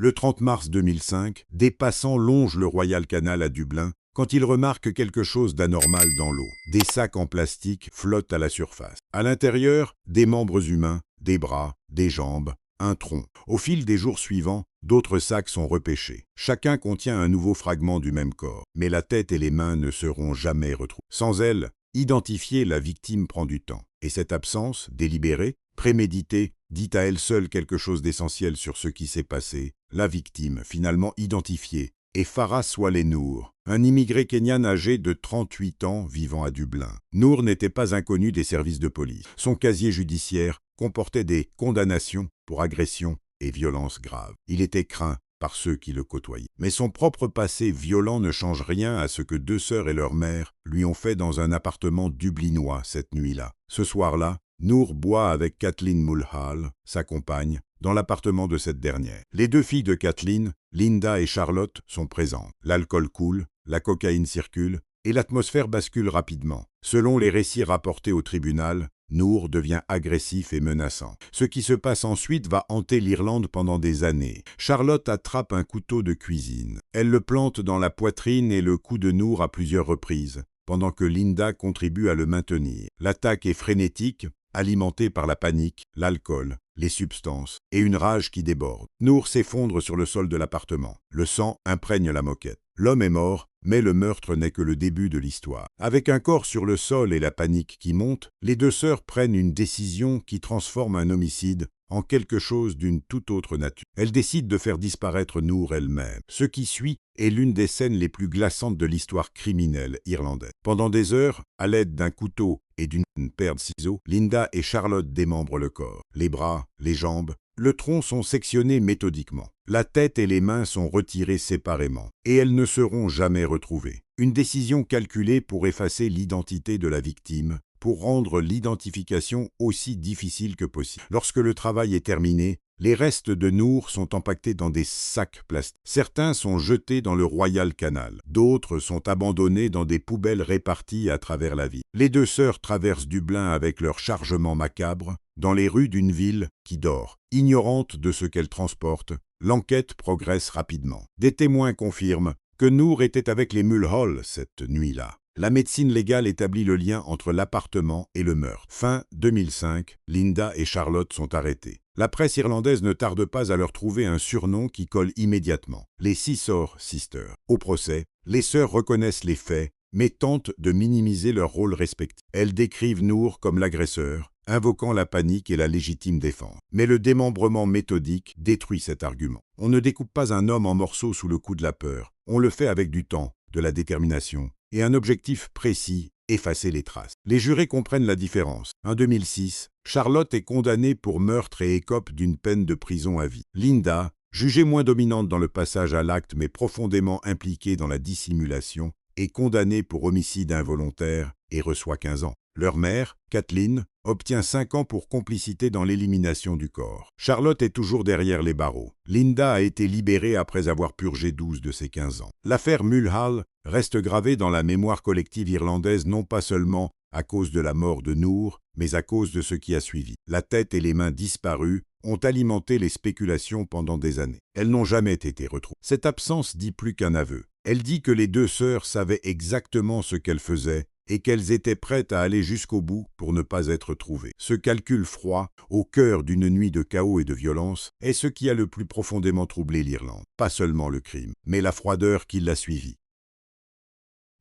Le 30 mars 2005, des passants longent le Royal Canal à Dublin quand ils remarquent quelque chose d'anormal dans l'eau. Des sacs en plastique flottent à la surface. À l'intérieur, des membres humains, des bras, des jambes, un tronc. Au fil des jours suivants, d'autres sacs sont repêchés. Chacun contient un nouveau fragment du même corps. Mais la tête et les mains ne seront jamais retrouvées. Sans elles, identifier la victime prend du temps. Et cette absence, délibérée, préméditée, dit à elle seule quelque chose d'essentiel sur ce qui s'est passé. La victime, finalement identifiée, est Farah Swaleh Noor, un immigré kényan âgé de 38 ans vivant à Dublin. Noor n'était pas inconnu des services de police. Son casier judiciaire comportait des condamnations pour agression et violences graves. Il était craint par ceux qui le côtoyaient. Mais son propre passé violent ne change rien à ce que deux sœurs et leur mère lui ont fait dans un appartement dublinois cette nuit-là. Ce soir-là, Noor boit avec Kathleen Mulhall, sa compagne, dans l'appartement de cette dernière. Les deux filles de Kathleen, Linda et Charlotte, sont présentes. L'alcool coule, la cocaïne circule, et l'atmosphère bascule rapidement. Selon les récits rapportés au tribunal, Noor devient agressif et menaçant. Ce qui se passe ensuite va hanter l'Irlande pendant des années. Charlotte attrape un couteau de cuisine. Elle le plante dans la poitrine et le cou de Noor à plusieurs reprises, pendant que Linda contribue à le maintenir. L'attaque est frénétique, alimentée par la panique, l'alcool, les substances et une rage qui déborde. Noor s'effondre sur le sol de l'appartement. Le sang imprègne la moquette. L'homme est mort, mais le meurtre n'est que le début de l'histoire. Avec un corps sur le sol et la panique qui monte, les deux sœurs prennent une décision qui transforme un homicide en quelque chose d'une toute autre nature. Elles décident de faire disparaître Noor elle-même. Ce qui suit est l'une des scènes les plus glaçantes de l'histoire criminelle irlandaise. Pendant des heures, à l'aide d'un couteau et d'une paire de ciseaux, Linda et Charlotte démembrent le corps. Les bras, les jambes, le tronc sont sectionnés méthodiquement. La tête et les mains sont retirées séparément, et elles ne seront jamais retrouvées. Une décision calculée pour effacer l'identité de la victime, pour rendre l'identification aussi difficile que possible. Lorsque le travail est terminé, les restes de Noor sont empaquetés dans des sacs plastiques. Certains sont jetés dans le Royal Canal, d'autres sont abandonnés dans des poubelles réparties à travers la ville. Les deux sœurs traversent Dublin avec leur chargement macabre, dans les rues d'une ville qui dort. Ignorante de ce qu'elle transporte, l'enquête progresse rapidement. Des témoins confirment que Noor était avec les Mulhall cette nuit-là. La médecine légale établit le lien entre l'appartement et le meurtre. Fin 2005, Linda et Charlotte sont arrêtées. La presse irlandaise ne tarde pas à leur trouver un surnom qui colle immédiatement, les Scissor Sisters. Au procès, les sœurs reconnaissent les faits, mais tentent de minimiser leur rôle respectif. Elles décrivent Noor comme l'agresseur, invoquant la panique et la légitime défense. Mais le démembrement méthodique détruit cet argument. On ne découpe pas un homme en morceaux sous le coup de la peur. On le fait avec du temps, de la détermination et un objectif précis, effacer les traces. Les jurés comprennent la différence. En 2006, Charlotte est condamnée pour meurtre et écope d'une peine de prison à vie. Linda, jugée moins dominante dans le passage à l'acte mais profondément impliquée dans la dissimulation, est condamnée pour homicide involontaire et reçoit 15 ans. Leur mère, Kathleen, obtient 5 ans pour complicité dans l'élimination du corps. Charlotte est toujours derrière les barreaux. Linda a été libérée après avoir purgé 12 de ses 15 ans. L'affaire Mulhall reste gravée dans la mémoire collective irlandaise non pas seulement à cause de la mort de Noor, mais à cause de ce qui a suivi. La tête et les mains disparues ont alimenté les spéculations pendant des années. Elles n'ont jamais été retrouvées. Cette absence dit plus qu'un aveu. Elle dit que les deux sœurs savaient exactement ce qu'elles faisaient et qu'elles étaient prêtes à aller jusqu'au bout pour ne pas être trouvées. Ce calcul froid, au cœur d'une nuit de chaos et de violence, est ce qui a le plus profondément troublé l'Irlande. Pas seulement le crime, mais la froideur qui l'a suivi.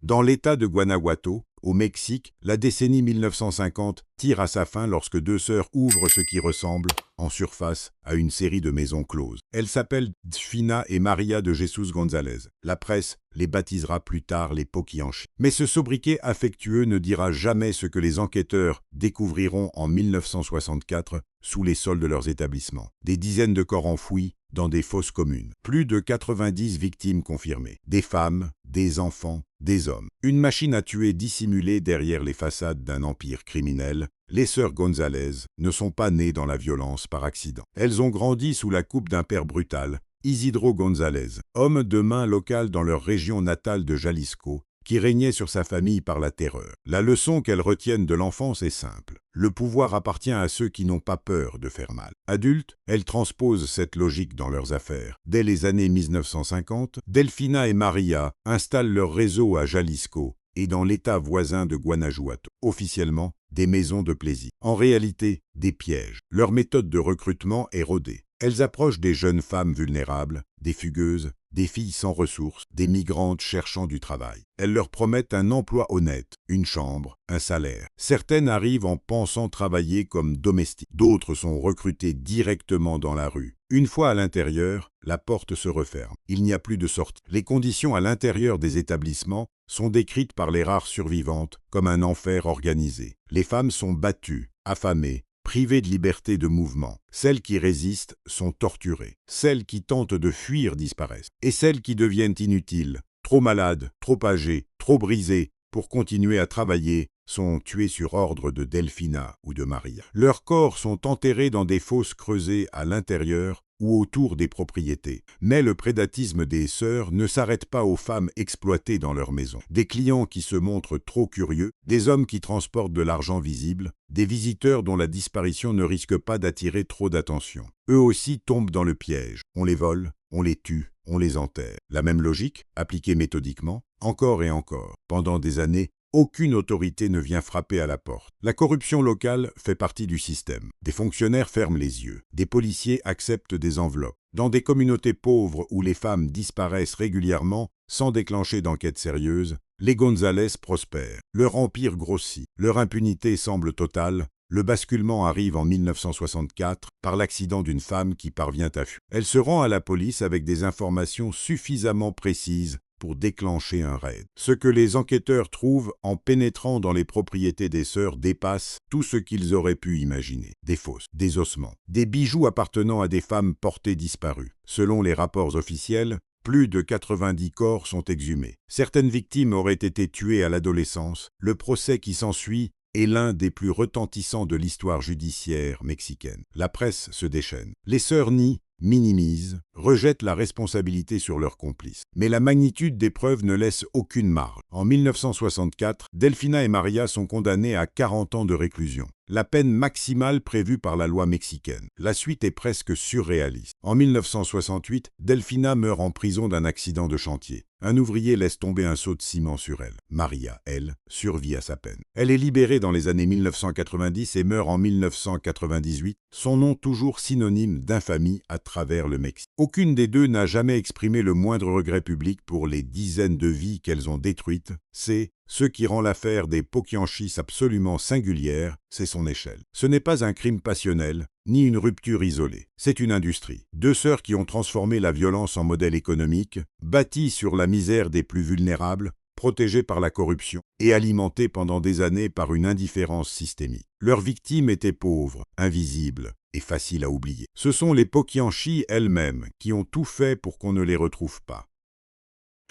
Dans l'État de Guanajuato, au Mexique, la décennie 1950 tire à sa fin lorsque deux sœurs ouvrent ce qui ressemble, en surface, à une série de maisons closes. Elles s'appellent Dfina et Maria de Jesus González. La presse les baptisera plus tard les Poquianchi. Mais ce sobriquet affectueux ne dira jamais ce que les enquêteurs découvriront en 1964 sous les sols de leurs établissements. Des dizaines de corps enfouis dans des fosses communes. Plus de 90 victimes confirmées. Des femmes, des enfants, des hommes. Une machine à tuer dissimulée derrière les façades d'un empire criminel. Les sœurs González ne sont pas nées dans la violence par accident. Elles ont grandi sous la coupe d'un père brutal, Isidro González, homme de main local dans leur région natale de Jalisco, qui régnait sur sa famille par la terreur. La leçon qu'elles retiennent de l'enfance est simple. Le pouvoir appartient à ceux qui n'ont pas peur de faire mal. Adultes, elles transposent cette logique dans leurs affaires. Dès les années 1950, Delfina et Maria installent leur réseau à Jalisco et dans l'État voisin de Guanajuato. Officiellement, des maisons de plaisir. En réalité, des pièges. Leur méthode de recrutement est rodée. Elles approchent des jeunes femmes vulnérables, des fugueuses, des filles sans ressources, des migrantes cherchant du travail. Elles leur promettent un emploi honnête, une chambre, un salaire. Certaines arrivent en pensant travailler comme domestiques. D'autres sont recrutées directement dans la rue. Une fois à l'intérieur, la porte se referme. Il n'y a plus de sortie. Les conditions à l'intérieur des établissements sont décrites par les rares survivantes comme un enfer organisé. Les femmes sont battues, affamées, privées de liberté de mouvement. Celles qui résistent sont torturées. Celles qui tentent de fuir disparaissent. Et celles qui deviennent inutiles, trop malades, trop âgées, trop brisées pour continuer à travailler, sont tuées sur ordre de Delfina ou de Maria. Leurs corps sont enterrés dans des fosses creusées à l'intérieur ou autour des propriétés. Mais le prédatisme des sœurs ne s'arrête pas aux femmes exploitées dans leur maison. Des clients qui se montrent trop curieux, des hommes qui transportent de l'argent visible, des visiteurs dont la disparition ne risque pas d'attirer trop d'attention. Eux aussi tombent dans le piège. On les vole, on les tue, on les enterre. La même logique, appliquée méthodiquement, encore et encore. Pendant des années, aucune autorité ne vient frapper à la porte. La corruption locale fait partie du système. Des fonctionnaires ferment les yeux. Des policiers acceptent des enveloppes. Dans des communautés pauvres où les femmes disparaissent régulièrement, sans déclencher d'enquête sérieuse, les González prospèrent. Leur empire grossit. Leur impunité semble totale. Le basculement arrive en 1964 par l'accident d'une femme qui parvient à fuir. Elle se rend à la police avec des informations suffisamment précises pour déclencher un raid. Ce que les enquêteurs trouvent en pénétrant dans les propriétés des sœurs dépasse tout ce qu'ils auraient pu imaginer. Des fosses, des ossements, des bijoux appartenant à des femmes portées disparues. Selon les rapports officiels, plus de 90 corps sont exhumés. Certaines victimes auraient été tuées à l'adolescence. Le procès qui s'ensuit est l'un des plus retentissants de l'histoire judiciaire mexicaine. La presse se déchaîne. Les sœurs nient, minimisent, rejettent la responsabilité sur leurs complices. Mais la magnitude des preuves ne laisse aucune marge. En 1964, Delfina et Maria sont condamnées à 40 ans de réclusion, la peine maximale prévue par la loi mexicaine. La suite est presque surréaliste. En 1968, Delfina meurt en prison d'un accident de chantier. Un ouvrier laisse tomber un seau de ciment sur elle. Maria, elle, survit à sa peine. Elle est libérée dans les années 1990 et meurt en 1998, son nom toujours synonyme d'infamie à travers le Mexique. Aucune des deux n'a jamais exprimé le moindre regret public pour les dizaines de vies qu'elles ont détruites. C'est ce qui rend l'affaire des Poquianchis absolument singulière, c'est son échelle. Ce n'est pas un crime passionnel, ni une rupture isolée. C'est une industrie. Deux sœurs qui ont transformé la violence en modèle économique, bâtie sur la misère des plus vulnérables, protégées par la corruption et alimentées pendant des années par une indifférence systémique. Leurs victimes étaient pauvres, invisibles et faciles à oublier. Ce sont les Poquianchis elles-mêmes qui ont tout fait pour qu'on ne les retrouve pas.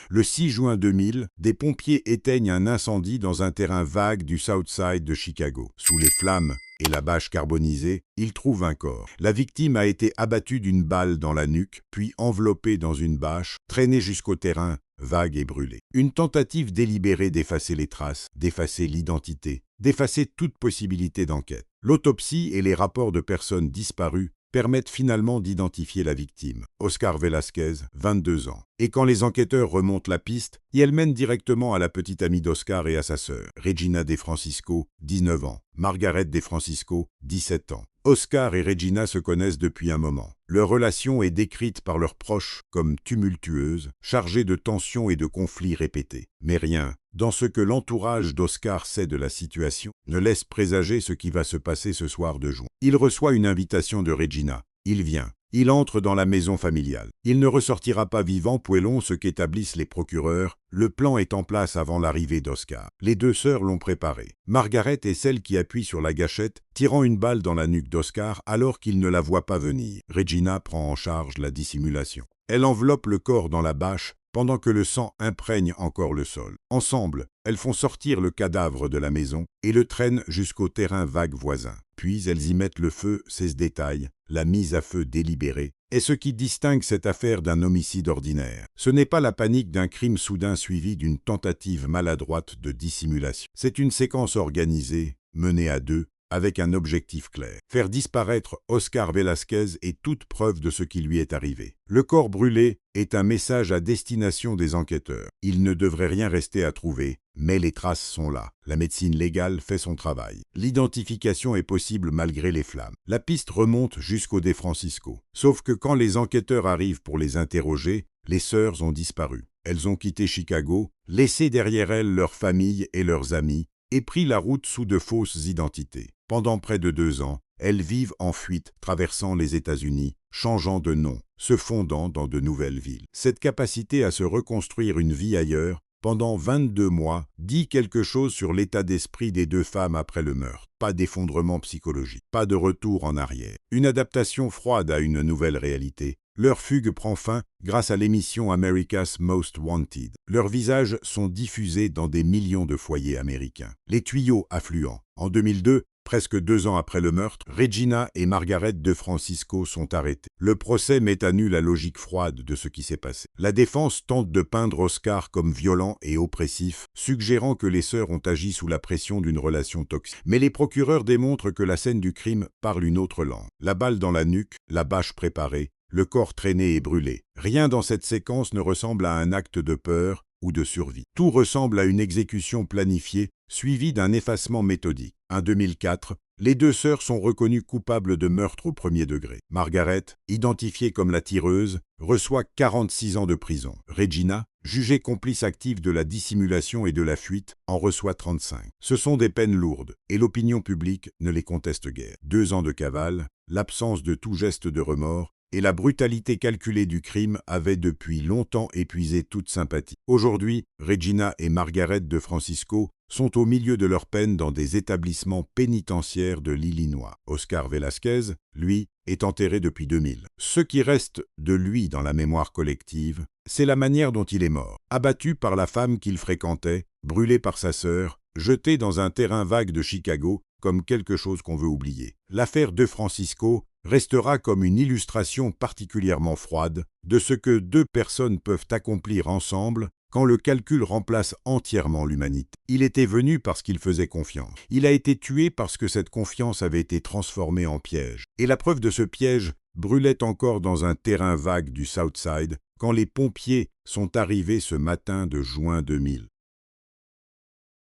Le 6 juin 2000, des pompiers éteignent un incendie dans un terrain vague du Southside de Chicago. Sous les flammes et la bâche carbonisée, ils trouvent un corps. La victime a été abattue d'une balle dans la nuque, puis enveloppée dans une bâche, traînée jusqu'au terrain, vague et brûlée. Une tentative délibérée d'effacer les traces, d'effacer l'identité, d'effacer toute possibilité d'enquête. L'autopsie et les rapports de personnes disparues permettent finalement d'identifier la victime, Oscar Velasquez, 22 ans. Et quand les enquêteurs remontent la piste, elle mène directement à la petite amie d'Oscar et à sa sœur, Regina De Francisco, 19 ans, Margaret De Francisco, 17 ans. Oscar et Regina se connaissent depuis un moment. Leur relation est décrite par leurs proches comme tumultueuse, chargée de tensions et de conflits répétés. Mais rien, dans ce que l'entourage d'Oscar sait de la situation, ne laisse présager ce qui va se passer ce soir de juin. Il reçoit une invitation de Regina. Il vient. Il entre dans la maison familiale. Il ne ressortira pas vivant, poêlons ce qu'établissent les procureurs. Le plan est en place avant l'arrivée d'Oscar. Les deux sœurs l'ont préparé. Margaret est celle qui appuie sur la gâchette, tirant une balle dans la nuque d'Oscar alors qu'il ne la voit pas venir. Regina prend en charge la dissimulation. Elle enveloppe le corps dans la bâche, pendant que le sang imprègne encore le sol. Ensemble, elles font sortir le cadavre de la maison et le traînent jusqu'au terrain vague voisin. Puis elles y mettent le feu, c'est ce détail, la mise à feu délibérée, est ce qui distingue cette affaire d'un homicide ordinaire. Ce n'est pas la panique d'un crime soudain suivi d'une tentative maladroite de dissimulation. C'est une séquence organisée, menée à deux, avec un objectif clair. Faire disparaître Oscar Velasquez est toute preuve de ce qui lui est arrivé. Le corps brûlé est un message à destination des enquêteurs. Il ne devrait rien rester à trouver, mais les traces sont là. La médecine légale fait son travail. L'identification est possible malgré les flammes. La piste remonte jusqu'au De Francisco. Sauf que quand les enquêteurs arrivent pour les interroger, les sœurs ont disparu. Elles ont quitté Chicago, laissé derrière elles leurs familles et leurs amis, et pris la route sous de fausses identités. Pendant près de 2 ans, elles vivent en fuite, traversant les États-Unis, changeant de nom, se fondant dans de nouvelles villes. Cette capacité à se reconstruire une vie ailleurs, pendant 22 mois, dit quelque chose sur l'état d'esprit des 2 femmes après le meurtre. Pas d'effondrement psychologique, pas de retour en arrière. Une adaptation froide à une nouvelle réalité. Leur fugue prend fin grâce à l'émission America's Most Wanted. Leurs visages sont diffusés dans des millions de foyers américains. Les tuyaux affluents. En 2002, presque 2 ans après le meurtre, Regina et Margaret De Francisco sont arrêtées. Le procès met à nu la logique froide de ce qui s'est passé. La défense tente de peindre Oscar comme violent et oppressif, suggérant que les sœurs ont agi sous la pression d'une relation toxique. Mais les procureurs démontrent que la scène du crime parle une autre langue. La balle dans la nuque, la bâche préparée, le corps traîné et brûlé. Rien dans cette séquence ne ressemble à un acte de peur ou de survie. Tout ressemble à une exécution planifiée, suivie d'un effacement méthodique. En 2004, les 2 sœurs sont reconnues coupables de meurtre au 1er degré. Margaret, identifiée comme la tireuse, reçoit 46 ans de prison. Regina, jugée complice active de la dissimulation et de la fuite, en reçoit 35. Ce sont des peines lourdes, et l'opinion publique ne les conteste guère. 2 ans de cavale, l'absence de tout geste de remords, et la brutalité calculée du crime avaient depuis longtemps épuisé toute sympathie. Aujourd'hui, Regina et Margaret De Francisco sont au milieu de leur peine dans des établissements pénitentiaires de l'Illinois. Oscar Velasquez, lui, est enterré depuis 2000. Ce qui reste de lui dans la mémoire collective, c'est la manière dont il est mort. Abattu par la femme qu'il fréquentait, brûlé par sa sœur, jeté dans un terrain vague de Chicago comme quelque chose qu'on veut oublier. L'affaire De Francisco restera comme une illustration particulièrement froide de ce que 2 personnes peuvent accomplir ensemble quand le calcul remplace entièrement l'humanité. Il était venu parce qu'il faisait confiance. Il a été tué parce que cette confiance avait été transformée en piège. Et la preuve de ce piège brûlait encore dans un terrain vague du Southside quand les pompiers sont arrivés ce matin de juin 2000.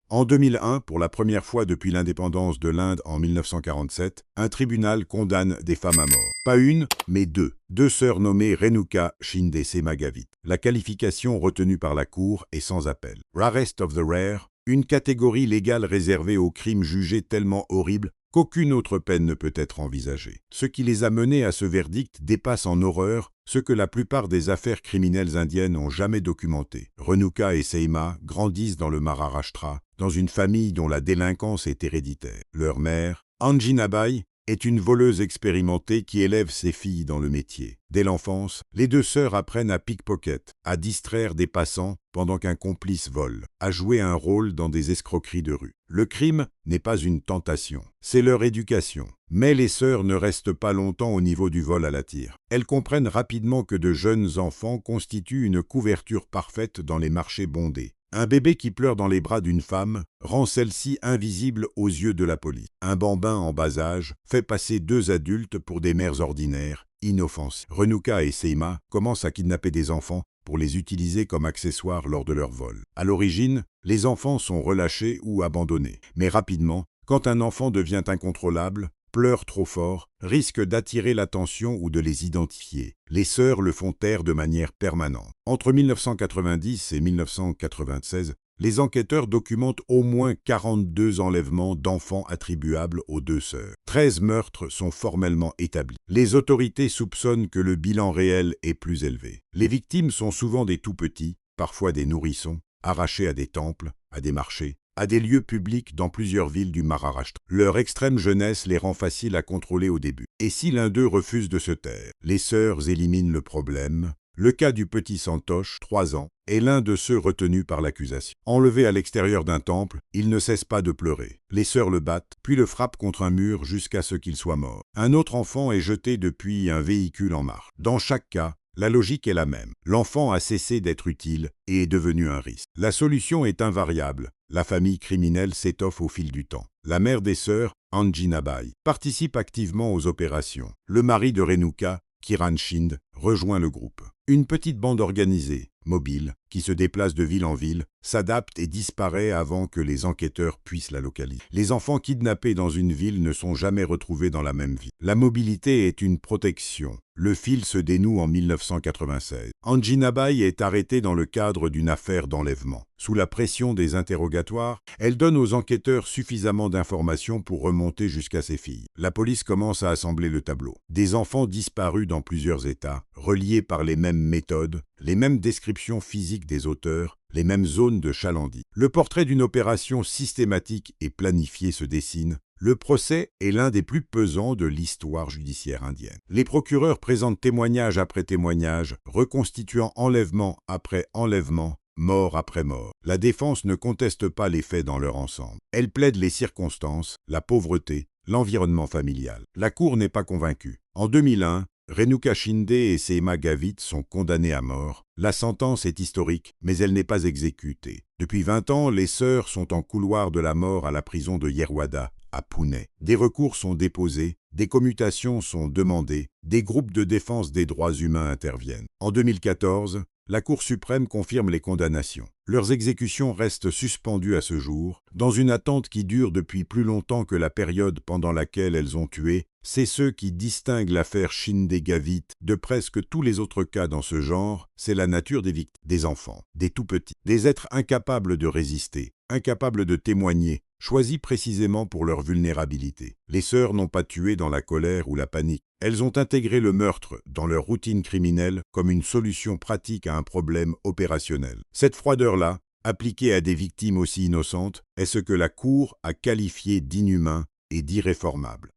En 2001, pour la première fois depuis l'indépendance de l'Inde en 1947, un tribunal condamne des femmes à mort. Pas une, mais 2. 2 sœurs nommées Renuka Shinde Semagavit. La qualification retenue par la Cour est sans appel. Rarest of the rare, une catégorie légale réservée aux crimes jugés tellement horribles qu'aucune autre peine ne peut être envisagée. Ce qui les a menés à ce verdict dépasse en horreur ce que la plupart des affaires criminelles indiennes ont jamais documenté. Renuka et Seima grandissent dans le Maharashtra, dans une famille dont la délinquance est héréditaire. Leur mère, Anjinabai, est une voleuse expérimentée qui élève ses filles dans le métier. Dès l'enfance, les 2 sœurs apprennent à pickpocket, à distraire des passants pendant qu'un complice vole, à jouer un rôle dans des escroqueries de rue. Le crime n'est pas une tentation, c'est leur éducation. Mais les sœurs ne restent pas longtemps au niveau du vol à la tire. Elles comprennent rapidement que de jeunes enfants constituent une couverture parfaite dans les marchés bondés. Un bébé qui pleure dans les bras d'une femme rend celle-ci invisible aux yeux de la police. Un bambin en bas âge fait passer 2 adultes pour des mères ordinaires, inoffensives. Renuka et Seima commencent à kidnapper des enfants pour les utiliser comme accessoires lors de leur vol. À l'origine, les enfants sont relâchés ou abandonnés. Mais rapidement, quand un enfant devient incontrôlable, pleure trop fort, risque d'attirer l'attention ou de les identifier. Les sœurs le font taire de manière permanente. Entre 1990 et 1996, les enquêteurs documentent au moins 42 enlèvements d'enfants attribuables aux 2 sœurs. 13 meurtres sont formellement établis. Les autorités soupçonnent que le bilan réel est plus élevé. Les victimes sont souvent des tout-petits, parfois des nourrissons, arrachés à des temples, à des marchés, à des lieux publics dans plusieurs villes du Maharashtra. Leur extrême jeunesse les rend faciles à contrôler au début. Et si l'un d'eux refuse de se taire, les sœurs éliminent le problème Le cas du petit Santosh, 3 ans, est l'un de ceux retenus par l'accusation. Enlevé à l'extérieur d'un temple, il ne cesse pas de pleurer. Les sœurs le battent, puis le frappent contre un mur jusqu'à ce qu'il soit mort. Un autre enfant est jeté depuis un véhicule en marche. Dans chaque cas, la logique est la même. L'enfant a cessé d'être utile et est devenu un risque. La solution est invariable. La famille criminelle s'étoffe au fil du temps. La mère des sœurs, Anjinabai, participe activement aux opérations. Le mari de Renuka, Kiran Shinde, rejoint le groupe. Une petite bande organisée, mobile, qui se déplace de ville en ville, s'adapte et disparaît avant que les enquêteurs puissent la localiser. Les enfants kidnappés dans une ville ne sont jamais retrouvés dans la même ville. La mobilité est une protection. Le fil se dénoue en 1996. Anjinabai est arrêtée dans le cadre d'une affaire d'enlèvement. Sous la pression des interrogatoires, elle donne aux enquêteurs suffisamment d'informations pour remonter jusqu'à ses filles. La police commence à assembler le tableau. Des enfants disparus dans plusieurs États, reliés par les mêmes méthodes, les mêmes descriptions physiques des auteurs, les mêmes zones de chalandise. Le portrait d'une opération systématique et planifiée se dessine. Le procès est l'un des plus pesants de l'histoire judiciaire indienne. Les procureurs présentent témoignage après témoignage, reconstituant enlèvement après enlèvement, mort après mort. La défense ne conteste pas les faits dans leur ensemble. Elle plaide les circonstances, la pauvreté, l'environnement familial. La Cour n'est pas convaincue. En 2001, Renuka Shinde et Seema Gavit sont condamnés à mort. La sentence est historique, mais elle n'est pas exécutée. Depuis 20 ans, les sœurs sont en couloir de la mort à la prison de Yerwada, à Pune. Des recours sont déposés, des commutations sont demandées, des groupes de défense des droits humains interviennent. En 2014, la Cour suprême confirme les condamnations. Leurs exécutions restent suspendues à ce jour, dans une attente qui dure depuis plus longtemps que la période pendant laquelle elles ont tué. C'est ce qui distingue l'affaire Shinde-Gavit de presque tous les autres cas dans ce genre, c'est la nature des victimes, des enfants, des tout-petits, des êtres incapables de résister, incapables de témoigner, choisis précisément pour leur vulnérabilité. Les sœurs n'ont pas tué dans la colère ou la panique. Elles ont intégré le meurtre dans leur routine criminelle comme une solution pratique à un problème opérationnel. Cette froideur-là, appliquée à des victimes aussi innocentes, est ce que la Cour a qualifié d'inhumain et d'irréformable.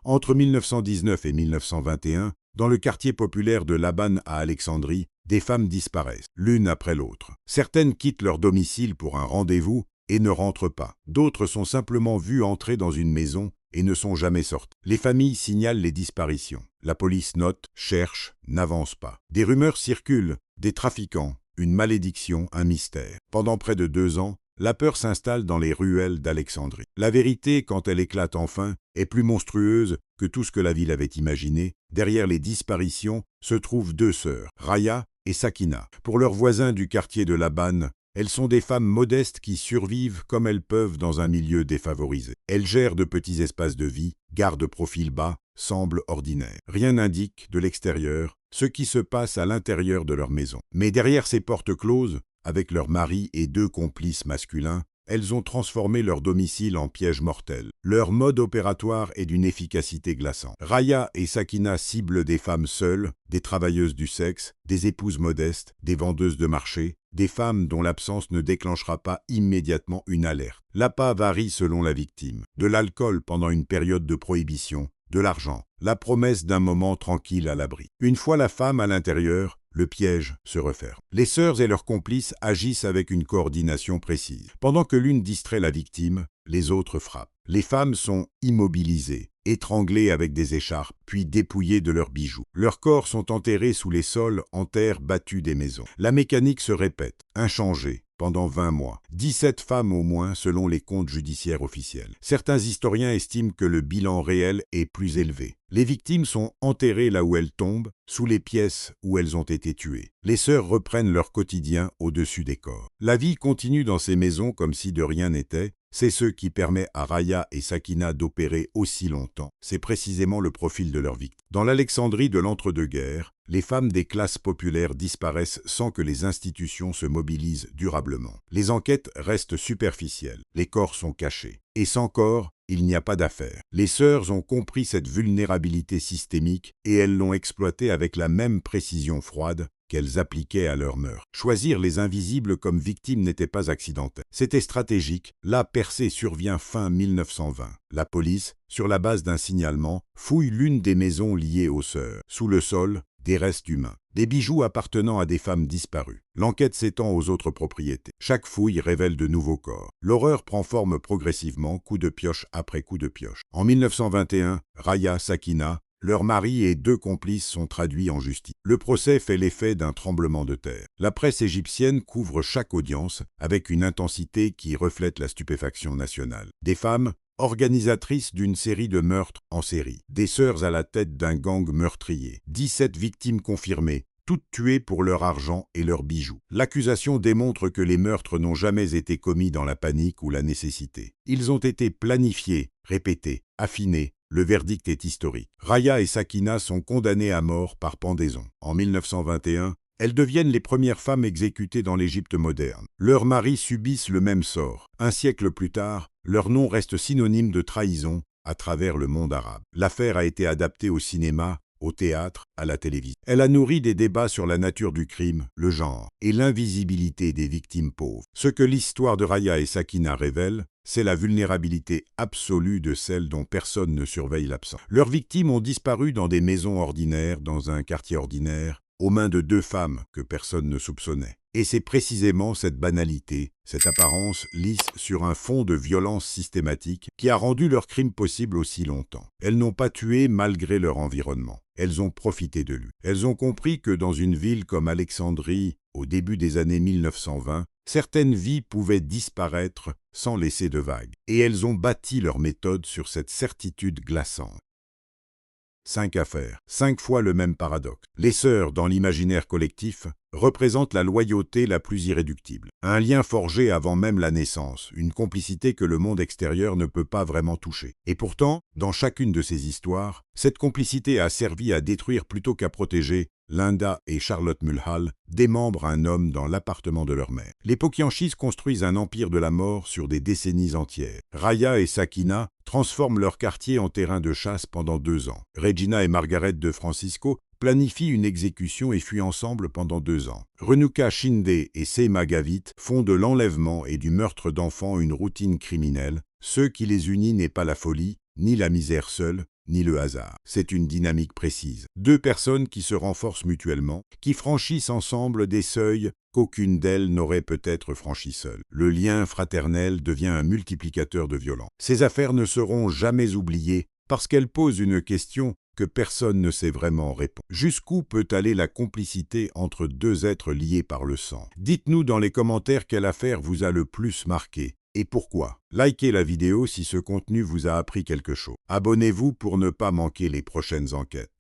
Entre 1919 et 1921, dans le quartier populaire de Laban à Alexandrie, des femmes disparaissent, l'une après l'autre. Certaines quittent leur domicile pour un rendez-vous et ne rentrent pas. D'autres sont simplement vues entrer dans une maison et ne sont jamais sorties. Les familles signalent les disparitions. La police note, cherche, n'avance pas. Des rumeurs circulent, des trafiquants, une malédiction, un mystère. Pendant près de 2 ans, la peur s'installe dans les ruelles d'Alexandrie. La vérité, quand elle éclate enfin, est plus monstrueuse que tout ce que la ville avait imaginé. Derrière les disparitions se trouvent 2 sœurs, Raya et Sakina. Pour leurs voisins du quartier de Laban, elles sont des femmes modestes qui survivent comme elles peuvent dans un milieu défavorisé. Elles gèrent de petits espaces de vie, gardent profil bas, semblent ordinaires. Rien n'indique, de l'extérieur, ce qui se passe à l'intérieur de leur maison. Mais derrière ces portes closes, avec leur mari et 2 complices masculins, elles ont transformé leur domicile en piège mortel. Leur mode opératoire est d'une efficacité glaçante. Raya et Sakina ciblent des femmes seules, des travailleuses du sexe, des épouses modestes, des vendeuses de marché, des femmes dont l'absence ne déclenchera pas immédiatement une alerte. L'appât varie selon la victime. De l'alcool pendant une période de prohibition, de l'argent, la promesse d'un moment tranquille à l'abri. Une fois la femme à l'intérieur, le piège se referme. Les sœurs et leurs complices agissent avec une coordination précise. Pendant que l'une distrait la victime, les autres frappent. Les femmes sont immobilisées, étranglées avec des écharpes, puis dépouillées de leurs bijoux. Leurs corps sont enterrés sous les sols en terre battue des maisons. La mécanique se répète, inchangée, pendant 20 mois. 17 femmes au moins selon les comptes judiciaires officiels. Certains historiens estiment que le bilan réel est plus élevé. Les victimes sont enterrées là où elles tombent, sous les pièces où elles ont été tuées. Les sœurs reprennent leur quotidien au-dessus des corps. La vie continue dans ces maisons comme si de rien n'était. C'est ce qui permet à Raya et Sakina d'opérer aussi longtemps. C'est précisément le profil de leur victime. Dans l'Alexandrie de l'entre-deux-guerres, les femmes des classes populaires disparaissent sans que les institutions se mobilisent durablement. Les enquêtes restent superficielles, les corps sont cachés. Et sans corps, il n'y a pas d'affaire. Les sœurs ont compris cette vulnérabilité systémique et elles l'ont exploitée avec la même précision froide qu'elles appliquaient à leur meurtre. Choisir les invisibles comme victimes n'était pas accidentel. C'était stratégique. La percée survient fin 1920. La police, sur la base d'un signalement, fouille l'une des maisons liées aux sœurs. Sous le sol, des restes humains, des bijoux appartenant à des femmes disparues. L'enquête s'étend aux autres propriétés. Chaque fouille révèle de nouveaux corps. L'horreur prend forme progressivement, coup de pioche après coup de pioche. En 1921, Raya, Sakina, leur mari et 2 complices sont traduits en justice. Le procès fait l'effet d'un tremblement de terre. La presse égyptienne couvre chaque audience avec une intensité qui reflète la stupéfaction nationale. Des femmes, organisatrices d'une série de meurtres en série. Des sœurs à la tête d'un gang meurtrier. 17 victimes confirmées, toutes tuées pour leur argent et leurs bijoux. L'accusation démontre que les meurtres n'ont jamais été commis dans la panique ou la nécessité. Ils ont été planifiés, répétés, affinés. Le verdict est historique. Raya et Sakina sont condamnées à mort par pendaison. En 1921, elles deviennent les premières femmes exécutées dans l'Égypte moderne. Leurs maris subissent le même sort. Un siècle plus tard, leur nom reste synonyme de trahison à travers le monde arabe. L'affaire a été adaptée au cinéma, au théâtre, à la télévision. Elle a nourri des débats sur la nature du crime, le genre et l'invisibilité des victimes pauvres. Ce que l'histoire de Raya et Sakina révèle, c'est la vulnérabilité absolue de celles dont personne ne surveille l'absence. Leurs victimes ont disparu dans des maisons ordinaires, dans un quartier ordinaire, aux mains de 2 femmes que personne ne soupçonnait. Et c'est précisément cette banalité, cette apparence lisse sur un fond de violence systématique qui a rendu leur crime possible aussi longtemps. Elles n'ont pas tué malgré leur environnement. Elles ont profité de lui. Elles ont compris que dans une ville comme Alexandrie, au début des années 1920, certaines vies pouvaient disparaître sans laisser de vagues. Et elles ont bâti leur méthode sur cette certitude glaçante. 5 affaires, 5 fois le même paradoxe. Les sœurs, dans l'imaginaire collectif, représentent la loyauté la plus irréductible. Un lien forgé avant même la naissance, une complicité que le monde extérieur ne peut pas vraiment toucher. Et pourtant, dans chacune de ces histoires, cette complicité a servi à détruire plutôt qu'à protéger. Linda et Charlotte Mulhall démembrent un homme dans l'appartement de leur mère. Les Poquianchis construisent un empire de la mort sur des décennies entières. Raya et Sakina transforment leur quartier en terrain de chasse pendant 2 ans. Regina et Margaret de Francisco planifient une exécution et fuient ensemble pendant 2 ans. Renuka Shinde et Seema Gavit font de l'enlèvement et du meurtre d'enfants une routine criminelle. Ce qui les unit n'est pas la folie, ni la misère seule, ni le hasard. C'est une dynamique précise. 2 personnes qui se renforcent mutuellement, qui franchissent ensemble des seuils qu'aucune d'elles n'aurait peut-être franchis seule. Le lien fraternel devient un multiplicateur de violence. Ces affaires ne seront jamais oubliées parce qu'elles posent une question que personne ne sait vraiment répondre. Jusqu'où peut aller la complicité entre 2 êtres liés par le sang? Dites-nous dans les commentaires quelle affaire vous a le plus marqué. Et pourquoi? Likez la vidéo si ce contenu vous a appris quelque chose. Abonnez-vous pour ne pas manquer les prochaines enquêtes.